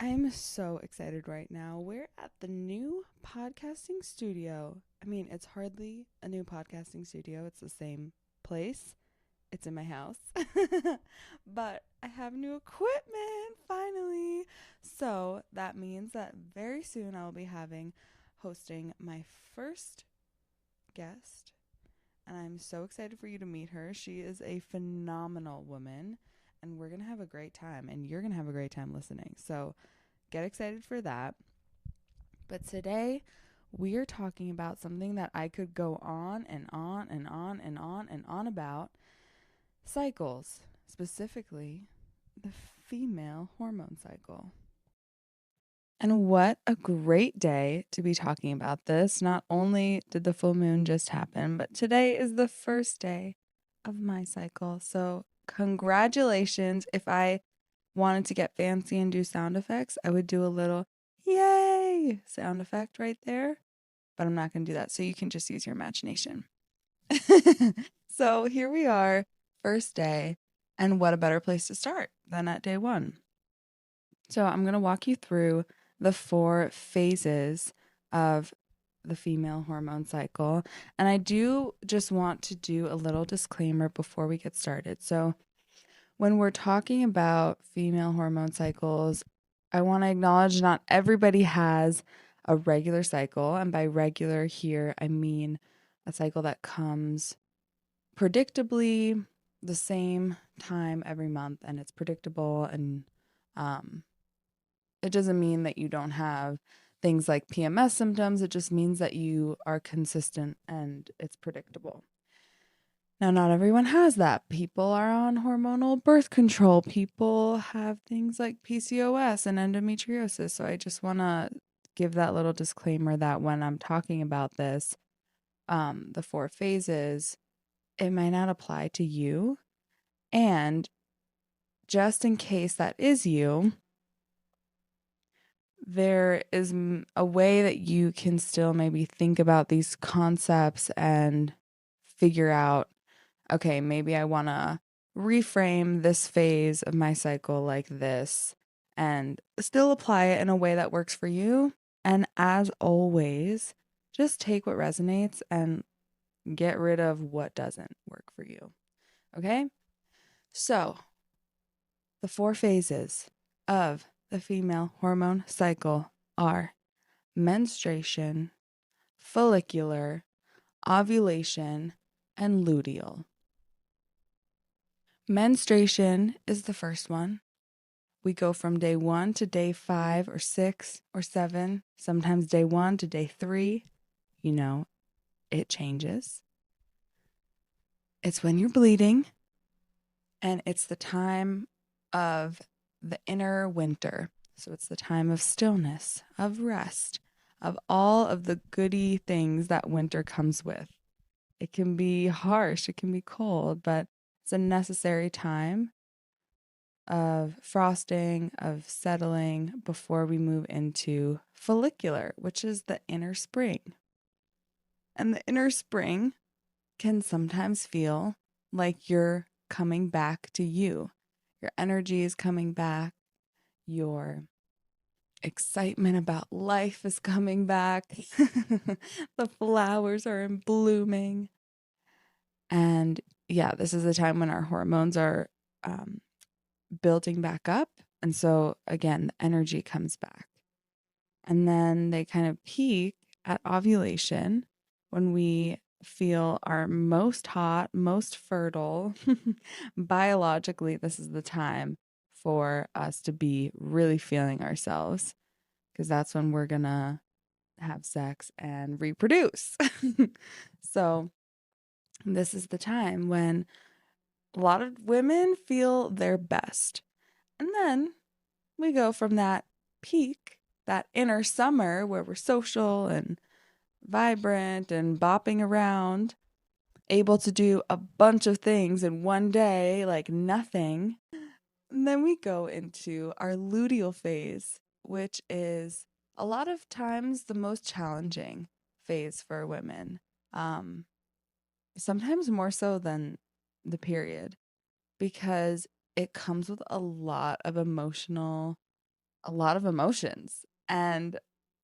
I'm so excited right now. We're at the new podcasting studio. I mean, it's hardly a new podcasting studio, it's the same place. It's in my house. But I have new equipment finally. So that means that very soon I will be hosting my first guest. And I'm so excited for you to meet her. She is a phenomenal woman. And we're going to have a great time. And you're going to have a great time listening. So get excited for that. But today we are talking about something that I could go on and on and on and on and on about: cycles, specifically the female hormone cycle. And what a great day to be talking about this. Not only did the full moon just happen, but today is the first day of my cycle. So, congratulations. If I wanted to get fancy and do sound effects, I would do a little yay sound effect right there, but I'm not going to do that. So you can just use your imagination. So here we are, first day, and what a better place to start than at day one. So I'm going to walk you through the 4 phases of the female hormone cycle. And I do just want to do a little disclaimer before we get started. So when we're talking about female hormone cycles, I want to acknowledge not everybody has a regular cycle. And by regular here, I mean a cycle that comes predictably the same time every month, and it's predictable. And it doesn't mean that you don't have things like PMS symptoms. It just means that you are consistent and it's predictable. Now, not everyone has that. People are on hormonal birth control. People have things like PCOS and endometriosis. So I just want to give that little disclaimer that when I'm talking about this, the 4 phases, it might not apply to you. And just in case that is you, there is a way that you can still maybe think about these concepts and figure out, okay, maybe I want to reframe this phase of my cycle like this and still apply it in a way that works for you. And as always, just take what resonates and get rid of what doesn't work for you. Okay? So, the 4 phases of the female hormone cycle are menstruation, follicular, ovulation, and luteal. Menstruation is the first one. We go from day 1 to day 5 or 6 or 7, sometimes day 1 to day 3. You know, it changes. It's when you're bleeding, and it's the time of the inner winter. So it's the time of stillness, of rest, of all of the goody things that winter comes with. It can be harsh, it can be cold, but it's a necessary time of frosting, of settling before we move into follicular, which is the inner spring. And the inner spring can sometimes feel like you're coming back to you. Your energy is coming back. Your excitement about life is coming back. The flowers are in blooming. And yeah, this is the time when our hormones are building back up. And so, again, the energy comes back. And then they kind of peak at ovulation when we feel our most hot, most fertile. Biologically, this is the time for us to be really feeling ourselves, because that's when we're going to have sex and reproduce. So, this is the time when a lot of women feel their best. And then we go from that peak, that inner summer where we're social and vibrant and bopping around, able to do a bunch of things in one day like nothing. And then we go into our luteal phase, which is a lot of times the most challenging phase for women. Sometimes more so than the period, because it comes with a lot of emotional a lot of emotions. And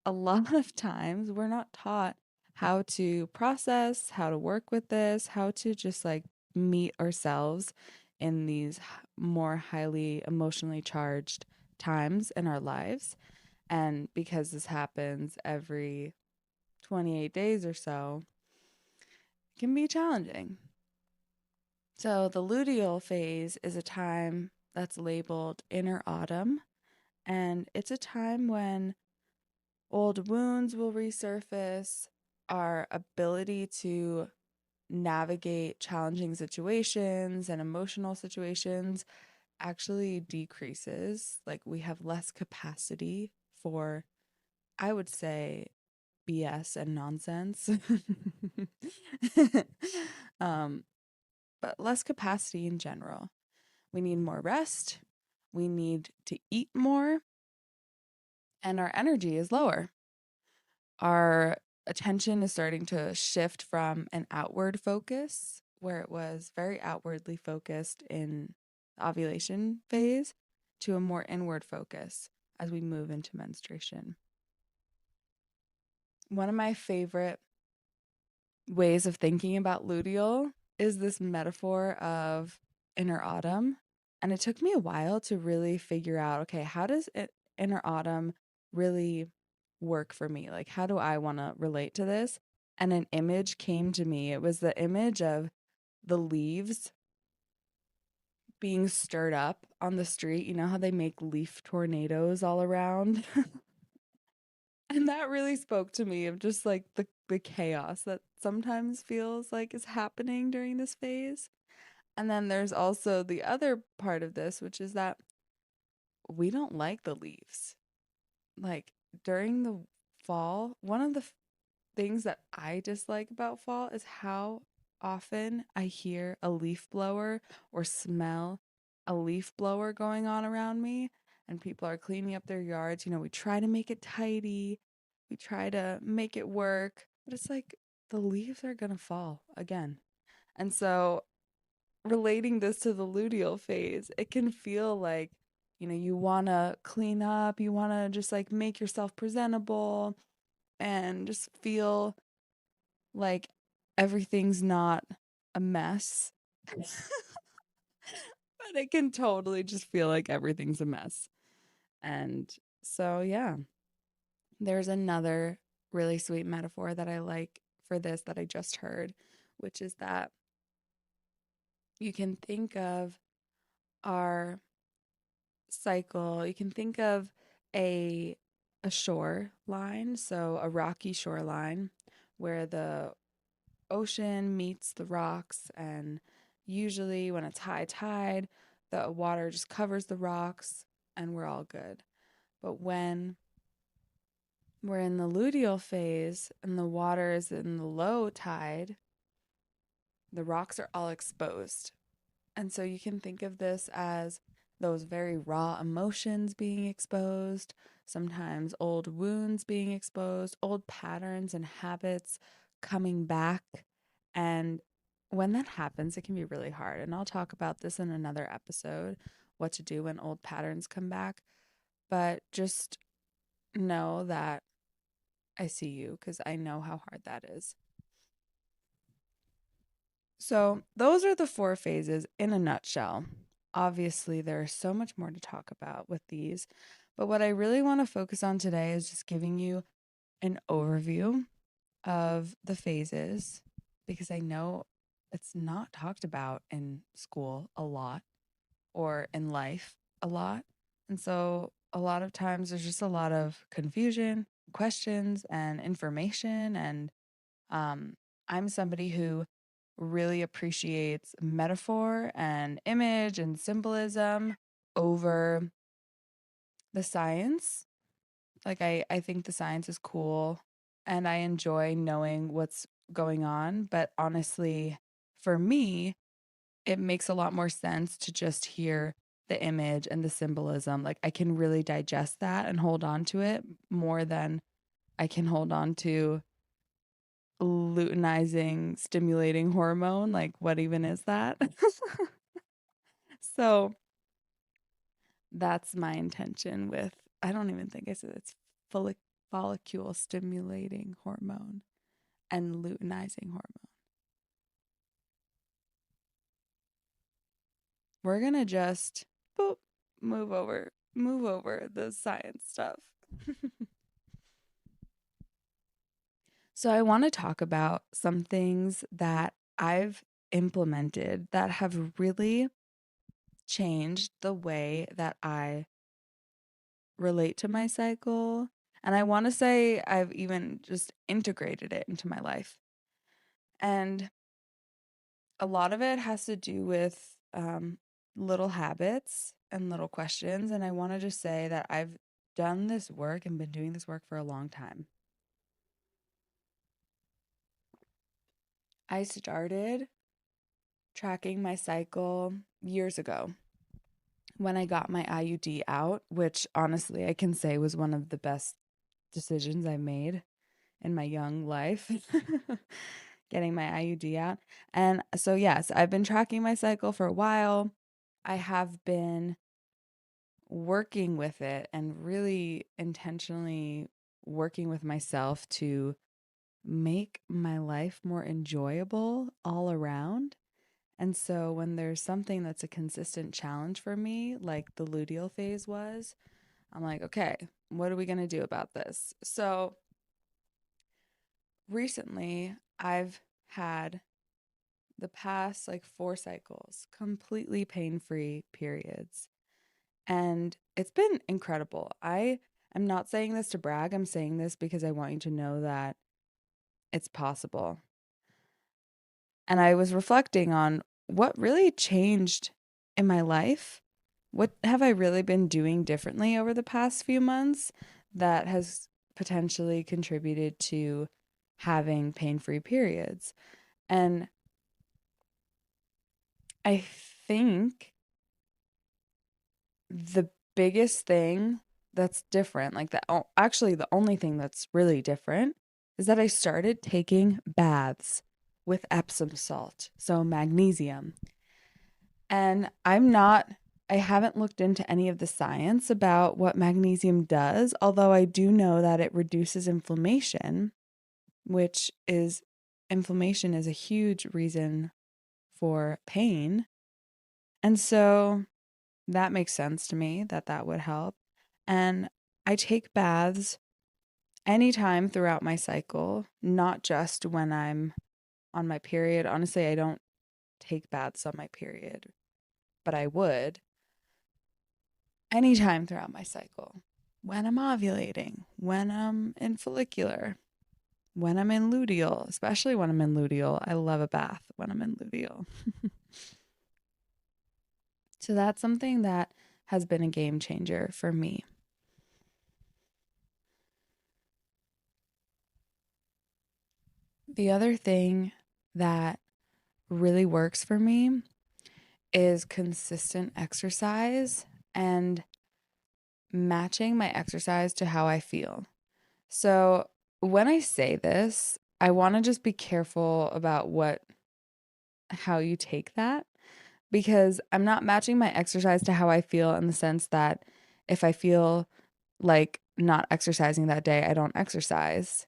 a lot of times we're not taught how to process, how to work with this, how to just like meet ourselves in these more highly emotionally charged times in our lives. And because this happens every 28 days or so, it can be challenging. So the luteal phase is a time that's labeled inner autumn, and it's a time when old wounds will resurface, our ability to navigate challenging situations and emotional situations actually decreases. Like we have less capacity for, I would say, BS and nonsense. um, but less capacity in general. We need more rest. We need to eat more, and our energy is lower. Our attention is starting to shift from an outward focus, where it was very outwardly focused in the ovulation phase, to a more inward focus as we move into menstruation. One of my favorite ways of thinking about luteal is this metaphor of inner autumn. And it took me a while to really figure out, okay, how does inner autumn really work for me? Like, how do I want to relate to this? And an image came to me. It was the image of the leaves being stirred up on the street. You know how they make leaf tornadoes all around? And that really spoke to me of just like the chaos that sometimes feels like is happening during this phase. And then there's also the other part of this, which is that we don't like the leaves. Like during the fall, one of the things that I dislike about fall is how often I hear a leaf blower or smell a leaf blower going on around me, and people are cleaning up their yards. You know, we try to make it tidy, we try to make it work, but it's like the leaves are going to fall again. And so, relating this to the luteal phase, it can feel like, you know, you want to clean up, you want to just like make yourself presentable and just feel like everything's not a mess. But it can totally just feel like everything's a mess. And so, yeah, there's another really sweet metaphor that I like for this that I just heard, which is that you can think of our cycle, you can think of a a shoreline, so a rocky shoreline where the ocean meets the rocks, and usually when it's high tide, the water just covers the rocks and we're all good. But when we're in the luteal phase and the water is in the low tide, the rocks are all exposed. And so you can think of this as those very raw emotions being exposed, sometimes old wounds being exposed, old patterns and habits coming back. And when that happens, it can be really hard. And I'll talk about this in another episode, what to do when old patterns come back. But just know that I see you because I know how hard that is. So, those are the 4 phases in a nutshell. Obviously, there's so much more to talk about with these, but what I really want to focus on today is just giving you an overview of the phases because I know it's not talked about in school a lot or in life a lot. And so, a lot of times there's just a lot of confusion, questions, and information. And I'm somebody who really appreciates metaphor and image and symbolism over the science. Like I think the science is cool and I enjoy knowing what's going on, but honestly, for me, it makes a lot more sense to just hear the image and the symbolism. Like I can really digest that and hold on to it more than I can hold on to luteinizing stimulating hormone. Like what even is that? So that's my intention with I don't even think I said it's follicle stimulating hormone and luteinizing hormone. We're going to just move over the science stuff. So I want to talk about some things that I've implemented that have really changed the way that I relate to my cycle. And I want to say I've even just integrated it into my life. And a lot of it has to do with little habits and little questions. And I want to just say that I've done this work and been doing this work for a long time. I started tracking my cycle years ago when I got my IUD out, which honestly I can say was one of the best decisions I made in my young life, getting my IUD out. And so, yes, I've been tracking my cycle for a while. I have been working with it and really intentionally working with myself to make my life more enjoyable all around. And so when there's something that's a consistent challenge for me, like the luteal phase was, I'm like, okay, what are we going to do about this? So recently, I've had the past like 4 cycles completely pain-free periods. And it's been incredible. I am not saying this to brag. I'm saying this because I want you to know that it's possible. And I was reflecting on what really changed in my life. What have I really been doing differently over the past few months that has potentially contributed to having pain-free periods? And I think the biggest thing that's different, like actually the only thing that's really different is that I started taking baths with Epsom salt, so magnesium. And I haven't looked into any of the science about what magnesium does, although I do know that it reduces inflammation, inflammation is a huge reason for pain. And so that makes sense to me that would help. And I take baths anytime throughout my cycle, not just when I'm on my period. Honestly, I don't take baths on my period, but I would anytime throughout my cycle. When I'm ovulating, when I'm in follicular, when I'm in luteal, especially when I'm in luteal. I love a bath when I'm in luteal. So that's something that has been a game changer for me. The other thing that really works for me is consistent exercise and matching my exercise to how I feel. So when I say this, I want to just be careful about how you take that, because I'm not matching my exercise to how I feel in the sense that if I feel like not exercising that day, I don't exercise.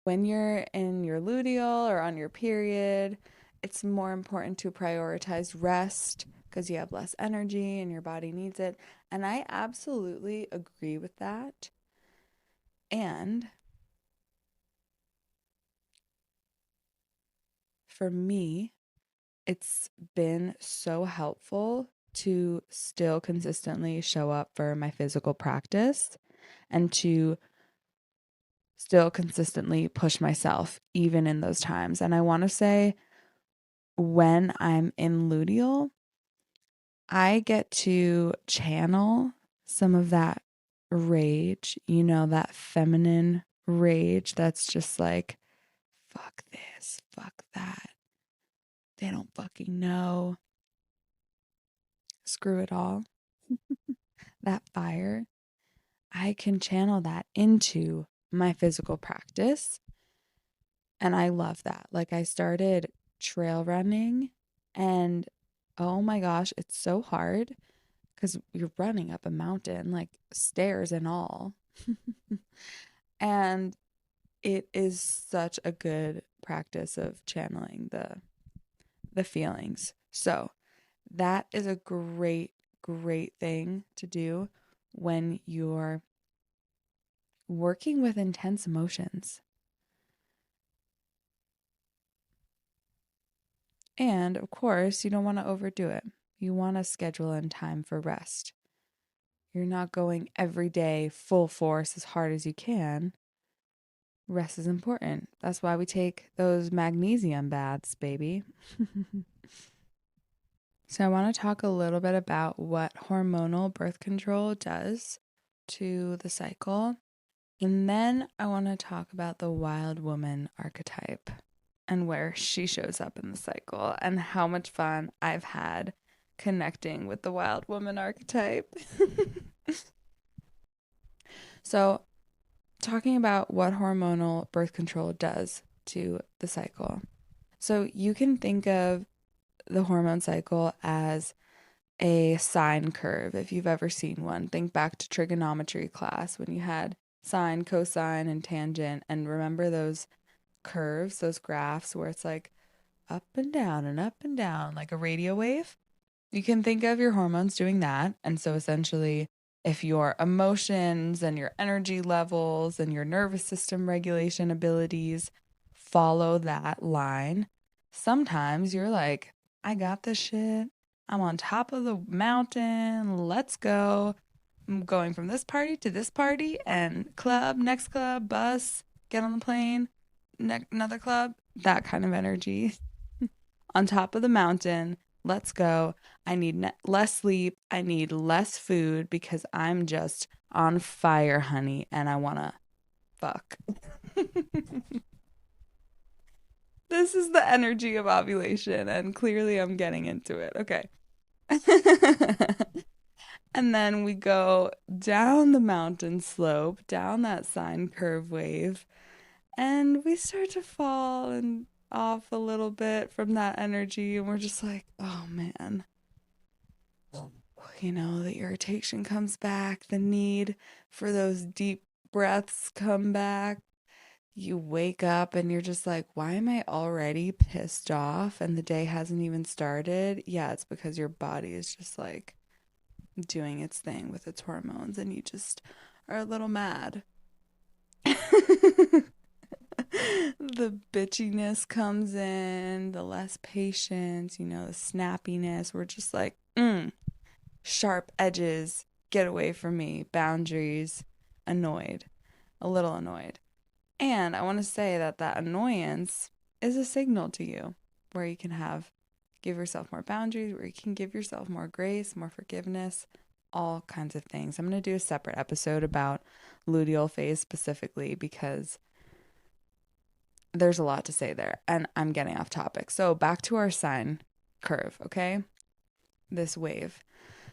When you're in your luteal or on your period, it's more important to prioritize rest because you have less energy and your body needs it. And I absolutely agree with that. And for me, it's been so helpful to still consistently show up for my physical practice and to still consistently push myself even in those times. And I want to say when I'm in luteal, I get to channel some of that rage, that feminine rage that's just like, fuck this, fuck that. They don't fucking know. Screw it all. That fire. I can channel that into my physical practice. And I love that. Like, I started trail running and oh my gosh, it's so hard because you're running up a mountain, like stairs and all. And it is such a good practice of channeling the feelings. So that is a great, great thing to do when you're working with intense emotions. And of course, you don't want to overdo it. You want to schedule in time for rest. You're not going every day full force as hard as you can. Rest is important. That's why we take those magnesium baths, baby. So I want to talk a little bit about what hormonal birth control does to the cycle. And then I want to talk about the wild woman archetype and where she shows up in the cycle and how much fun I've had connecting with the wild woman archetype. So, talking about what hormonal birth control does to the cycle. So, you can think of the hormone cycle as a sine curve. If you've ever seen one, think back to trigonometry class when you had sine, cosine, and tangent. And remember those curves, those graphs where it's like up and down, like a radio wave? You can think of your hormones doing that. And so essentially, if your emotions and your energy levels and your nervous system regulation abilities follow that line, sometimes you're like, I got this shit. I'm on top of the mountain. Let's go. I'm going from this party to this party and club, next club, bus, get on the plane, another club, that kind of energy. On top of the mountain, let's go. I need less sleep. I need less food because I'm just on fire, honey, and I want to fuck. This is the energy of ovulation, and clearly I'm getting into it. Okay. And then we go down the mountain slope, down that sine curve wave, and we start to fall and off a little bit from that energy, and we're just like, oh man. You know, the irritation comes back, the need for those deep breaths come back. You wake up and you're just like, why am I already pissed off and the day hasn't even started? Yeah, it's because your body is just like doing its thing with its hormones and you just are a little mad. The bitchiness comes in, the less patience, you know, the snappiness. We're just like, sharp edges, get away from me, boundaries, annoyed, a little annoyed. And I want to say that that annoyance is a signal to you where you can give yourself more boundaries, where you can give yourself more grace, more forgiveness, all kinds of things. I'm going to do a separate episode about luteal phase specifically because there's a lot to say there and I'm getting off topic. So back to our sine curve, okay? This wave.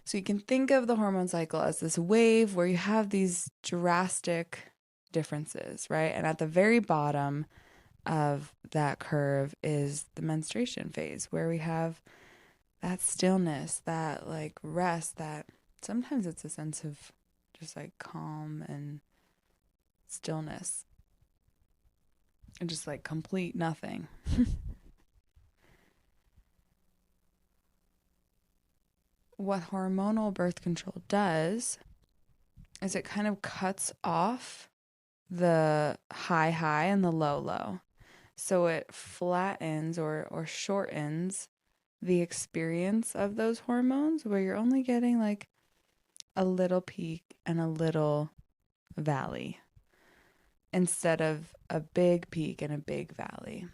So you can think of the hormone cycle as this wave where you have these drastic differences, right? And at the very bottom of that curve is the menstruation phase where we have that stillness, that like rest, that sometimes it's a sense of just like calm and stillness and just like complete nothing. What hormonal birth control does is it kind of cuts off the high and the low. So it flattens or shortens the experience of those hormones where you're only getting like a little peak and a little valley instead of a big peak and a big valley.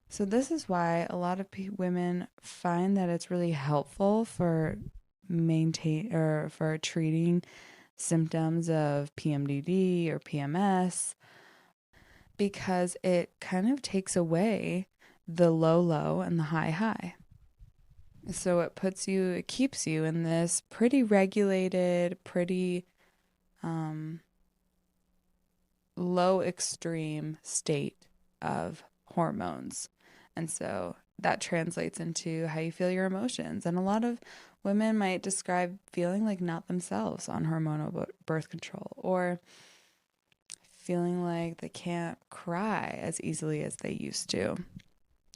So this is why a lot of women find that it's really helpful for treating symptoms of PMDD or PMS because it kind of takes away the low and the high. So it keeps you in this pretty regulated, pretty low extreme state of hormones. And so that translates into how you feel your emotions. And a lot of Women might describe feeling like not themselves on hormonal birth control, or feeling like they can't cry as easily as they used to.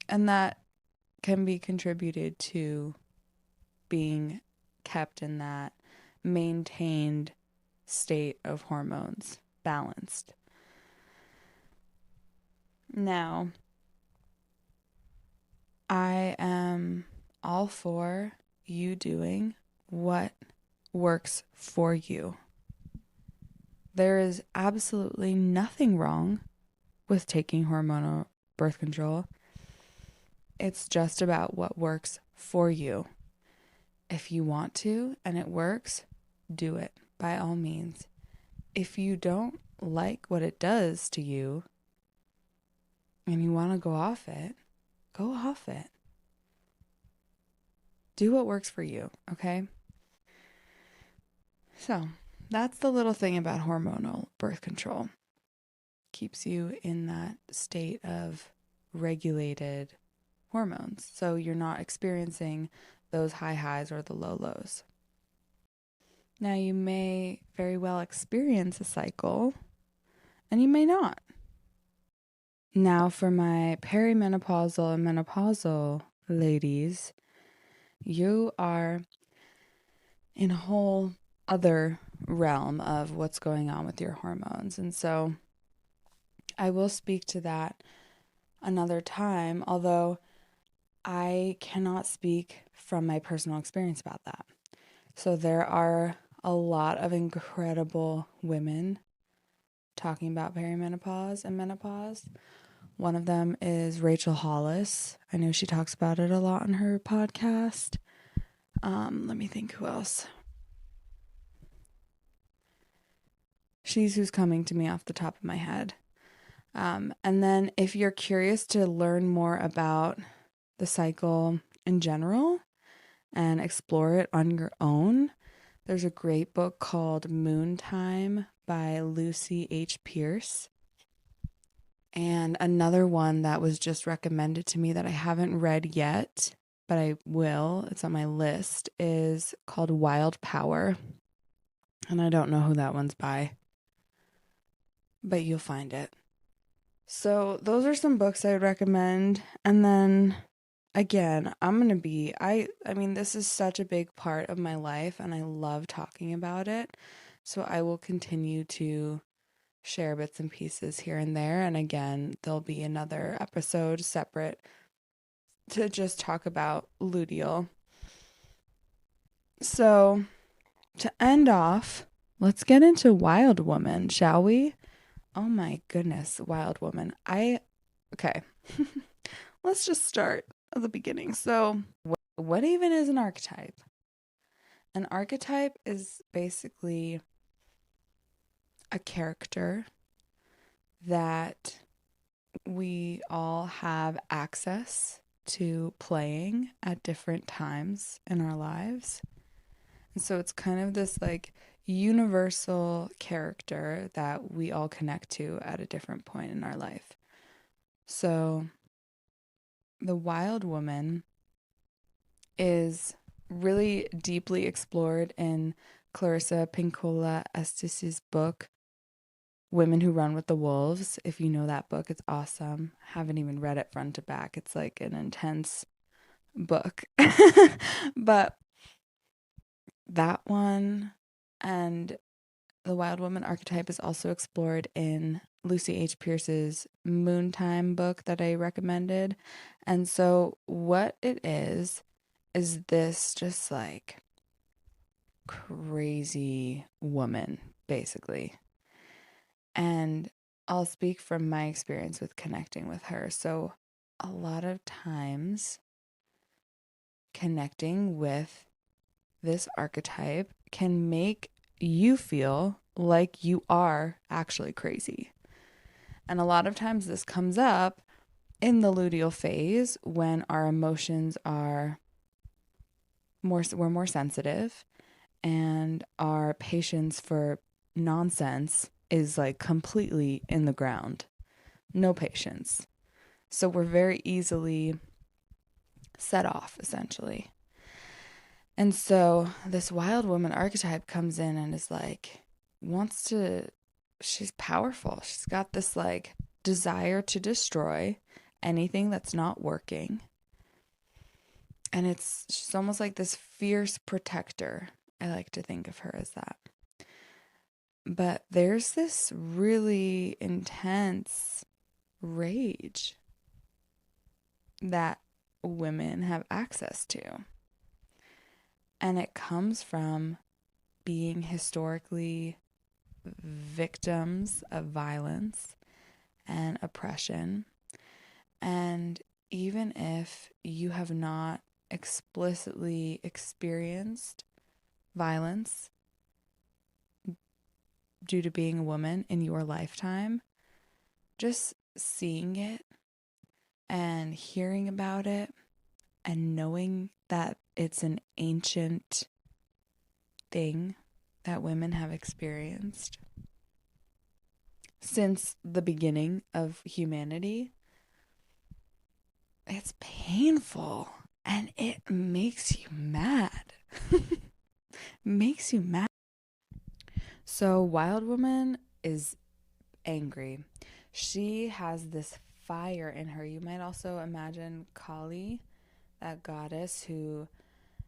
And that can be contributed to being kept in that maintained state of hormones, balanced. Now, I am all for you doing what works for you. There is absolutely nothing wrong with taking hormonal birth control. It's just about what works for you. If you want to and it works, do it by all means. If you don't like what it does to you and you want to go off it, go off it. Do what works for you, okay? So, that's the little thing about hormonal birth control. Keeps you in that state of regulated hormones. So you're not experiencing those high highs or the low lows. Now, you may very well experience a cycle, and you may not. Now, for my perimenopausal and menopausal ladies, you are in a whole other realm of what's going on with your hormones. And so I will speak to that another time, although I cannot speak from my personal experience about that. So there are a lot of incredible women talking about perimenopause and menopause. One of them is Rachel Hollis. I know she talks about it a lot on her podcast. Let me think who else. She's who's coming to me off the top of my head. And then if you're curious to learn more about the cycle in general and explore it on your own, there's a great book called Moon Time by Lucy H. Pearce. And another one that was just recommended to me that I haven't read yet, but I will, it's on my list, is called Wild Power. And I don't know who that one's by, but you'll find it. So those are some books I would recommend. And then again, I'm going to be, I mean, this is such a big part of my life and I love talking about it. So I will continue to share bits and pieces here and there. And again, there'll be another episode separate to just talk about luteal. So to end off, let's get into Wild Woman, shall we? Oh my goodness, Wild Woman. Okay. Let's just start at the beginning. So what even is an archetype? An archetype is basically a character that we all have access to playing at different times in our lives. And so it's kind of this like universal character that we all connect to at a different point in our life. So the Wild Woman is really deeply explored in Clarissa Pinkola Estes' book, Women Who Run with the Wolves. If you know that book, it's awesome. Haven't even read it front to back. It's like an intense book. But that one and the Wild Woman archetype is also explored in Lucy H. Pearce's Moon Time book that I recommended. And so what it is this just like crazy woman, basically. And I'll speak from my experience with connecting with her. So a lot of times connecting with this archetype can make you feel like you are actually crazy. And a lot of times this comes up in the luteal phase when our emotions are we're more sensitive and our patience for nonsense is like completely in the ground. No patience. So we're very easily set off, essentially. And so this wild woman archetype comes in and is like, she's powerful. She's got this like desire to destroy anything that's not working. And she's almost like this fierce protector. I like to think of her as that. But there's this really intense rage that women have access to. And it comes from being historically victims of violence and oppression. And even if you have not explicitly experienced violence due to being a woman in your lifetime, just seeing it and hearing about it and knowing that it's an ancient thing that women have experienced since the beginning of humanity, it's painful and it makes you mad. Makes you mad. So Wild Woman is angry. She has this fire in her. You might also imagine Kali, that goddess who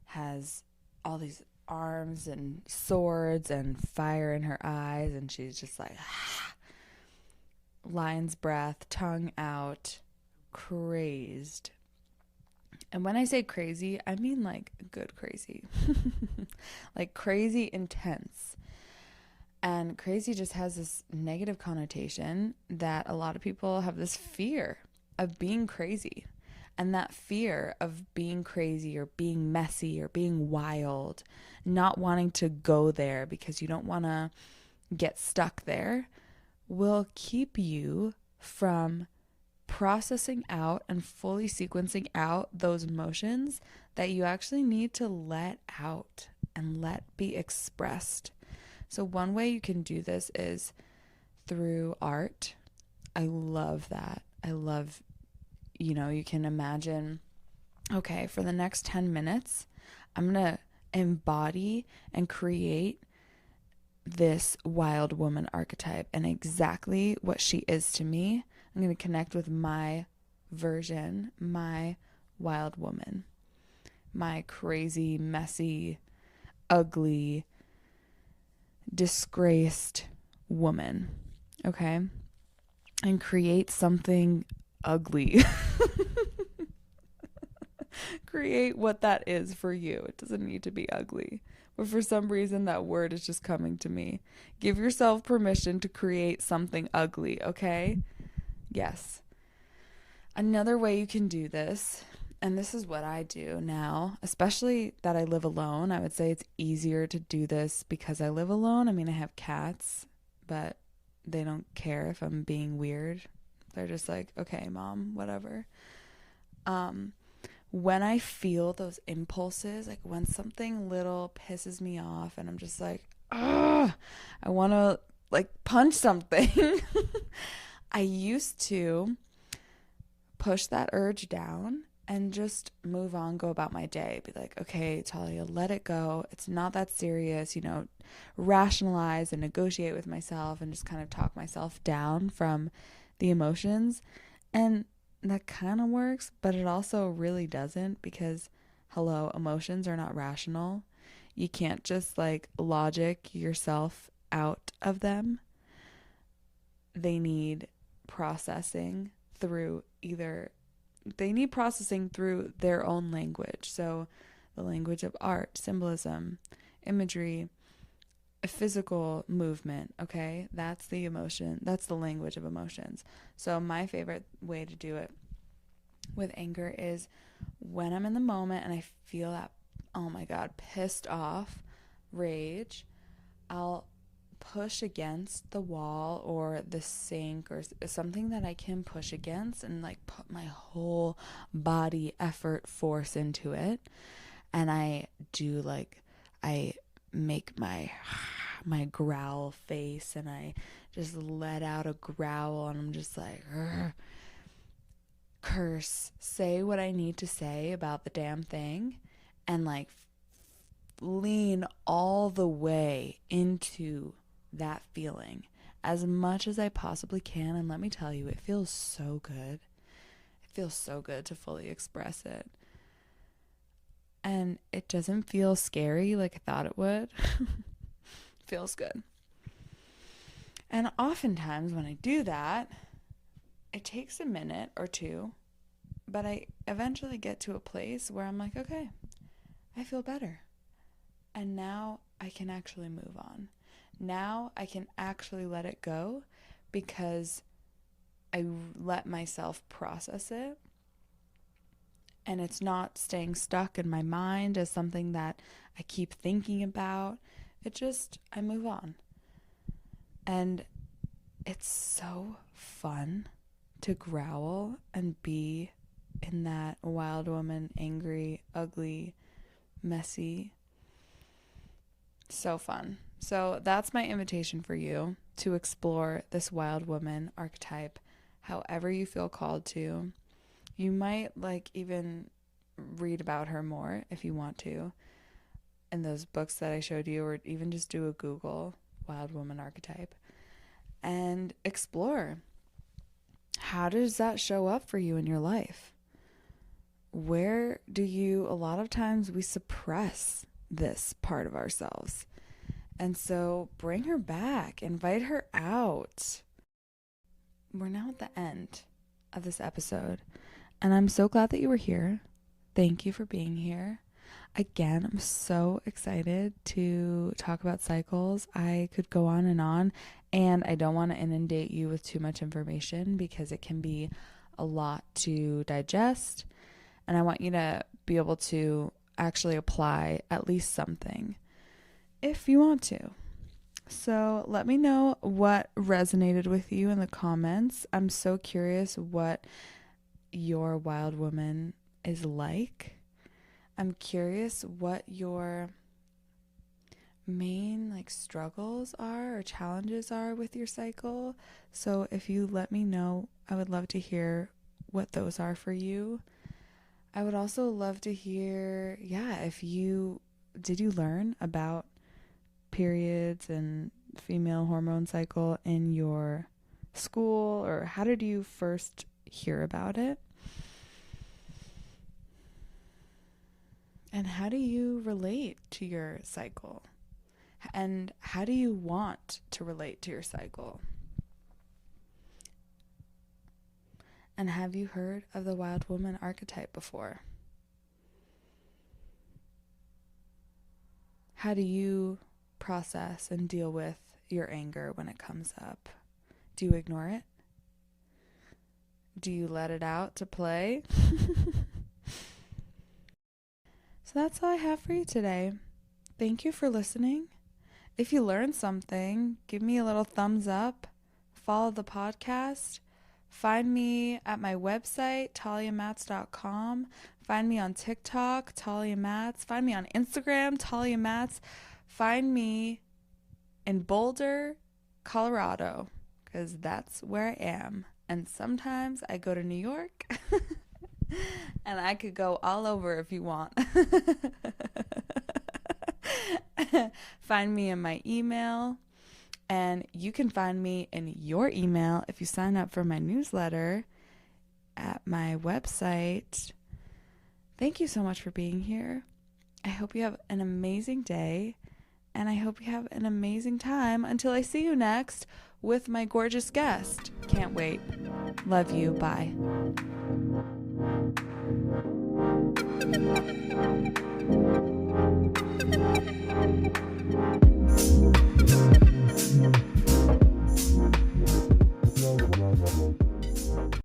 has all these arms and swords and fire in her eyes, and she's just like lion's breath, tongue out, crazed. And when I say crazy, I mean like good crazy. Like crazy intense. And crazy just has this negative connotation that a lot of people have this fear of being crazy. And that fear of being crazy or being messy or being wild, not wanting to go there because you don't want to get stuck there, will keep you from processing out and fully sequencing out those emotions that you actually need to let out and let be expressed. So one way you can do this is through art. I love that. I love, you can imagine, okay, for the next 10 minutes, I'm going to embody and create this wild woman archetype and exactly what she is to me. I'm going to connect with my version, my wild woman, my crazy, messy, ugly, disgraced woman, okay? And create something ugly. Create what that is for you. It doesn't need to be ugly. But for some reason, that word is just coming to me. Give yourself permission to create something ugly, okay? Yes. Another way you can do this, and this is what I do now, especially that I live alone. I would say it's easier to do this because I live alone. I mean, I have cats, but they don't care if I'm being weird. They're just like, okay, mom, whatever. When I feel those impulses, like when something little pisses me off and I'm just like, ugh, I want to like punch something. I used to push that urge down and just move on, go about my day. Be like, okay, Talia, let it go. It's not that serious, rationalize and negotiate with myself and just kind of talk myself down from the emotions. And that kind of works, but it also really doesn't because, hello, emotions are not rational. You can't just like logic yourself out of them. They need processing through their own language. So the language of art, symbolism, imagery, a physical movement, okay? That's the emotion. That's the language of emotions. So my favorite way to do it with anger is when I'm in the moment and I feel that, oh my God, pissed off, rage, I'll push against the wall or the sink or something that I can push against and like put my whole body effort force into it. And I make my growl face and I just let out a growl and I'm just like, curse, say what I need to say about the damn thing and like lean all the way into that feeling as much as I possibly can. And let me tell you, it feels so good. It feels so good to fully express it. And it doesn't feel scary like I thought it would. It feels good. And oftentimes when I do that, it takes a minute or two, but I eventually get to a place where I'm like, okay, I feel better. And now I can actually move on. Now I can actually let it go because I let myself process it. And it's not staying stuck in my mind as something that I keep thinking about. I move on. And it's so fun to growl and be in that wild woman, angry, ugly, messy. So fun. So that's my invitation for you to explore this wild woman archetype however you feel called to. You might even read about her more if you want to in those books that I showed you, or even just do a Google wild woman archetype and explore. How does that show up for you in your life? Where do a lot of times we suppress this part of ourselves. And so bring her back, invite her out. We're now at the end of this episode, and I'm so glad that you were here. Thank you for being here. Again, I'm so excited to talk about cycles. I could go on, and I don't want to inundate you with too much information because it can be a lot to digest, and I want you to be able to actually apply at least something if you want to. So let me know what resonated with you in the comments. I'm so curious what your wild woman is like. I'm curious what your main struggles are or challenges are with your cycle. So if you let me know, I would love to hear what those are for you. I would also love to hear, did you learn about periods and female hormone cycle in your school, or how did you first hear about it? And how do you relate to your cycle? And how do you want to relate to your cycle? And have you heard of the wild woman archetype before? How do you process and deal with your anger when it comes up? Do you ignore it? Do you let it out to play? So that's all I have for you today. Thank you for listening. If you learned something, give me a little thumbs up. Follow the podcast. Find me at my website, taliamatz.com. Find me on TikTok, Talia Matz. Find me on Instagram, Talia Matz. Find me in Boulder, Colorado, because that's where I am. And sometimes I go to New York, and I could go all over if you want. Find me in my email. And you can find me in your email if you sign up for my newsletter at my website. Thank you so much for being here. I hope you have an amazing day, and I hope you have an amazing time until I see you next with my gorgeous guest. Can't wait. Love you. Bye.